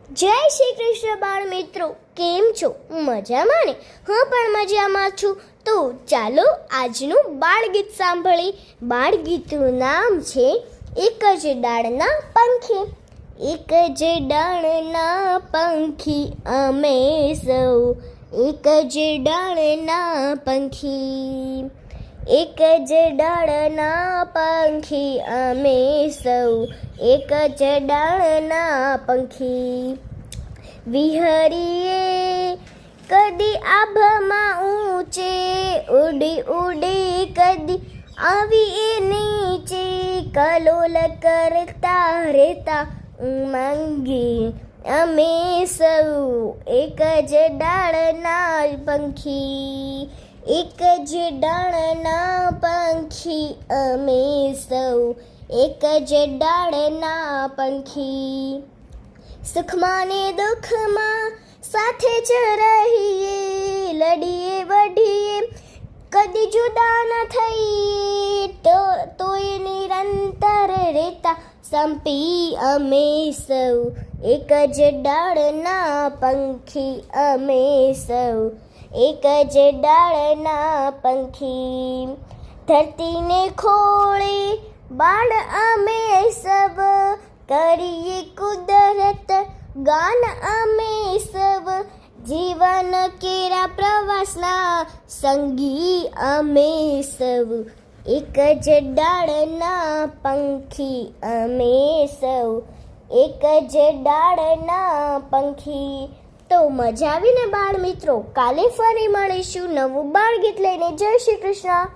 જય શ્રી કૃષ્ણ બાળ મિત્રો, કેમ છો? મજામાં ને? હું પણ મજામાં છું. તો ચાલો આજનું બાળગીત સાંભળી. બાળગીતનું નામ છે એક જ ડાળના પંખી. એક જ ડાળના પંખી અમે સૌ, એક જ ડાળના પંખી. એક જ ડાળના પંખી અમે સૌ, એક જ ડાળના પંખી. વિહરીએ કદી આભામાં ઊંચે, ઉડી ઉડી કદી આવીએ નીચે. કલોલ કરતા રહેતા ઉમંગી અમે સૌ, એક જ ડાળના પંખી. એક જ ડાળના પંખી અમે સૌ, એક જ ડાળના પંખી. સુખમાં ને દુઃખમાં સાથે જ રહીએ, લડીએ વઢીએ કદી જુદા ન થઈએ. તોય નિરંતર રહેતા સંપી અમે સૌ, એક જ ડાળના પંખી અમે સૌ, એક જ ડાળના પંખી. ધરતીને ખોળે બાળ અમે સબ, કરીએ કુદરત ગાન અમે સબ. જીવન કેરા પ્રવાસના સંગી અમે સૌ, એક જ ડાળના પંખી અમે સૌ, એક જ ડાળના પંખી. તો મજા આવીને બાળ મિત્રો? કાલે ફરી મળીશું નવું બાળગીત લઈને. જય શ્રી કૃષ્ણ.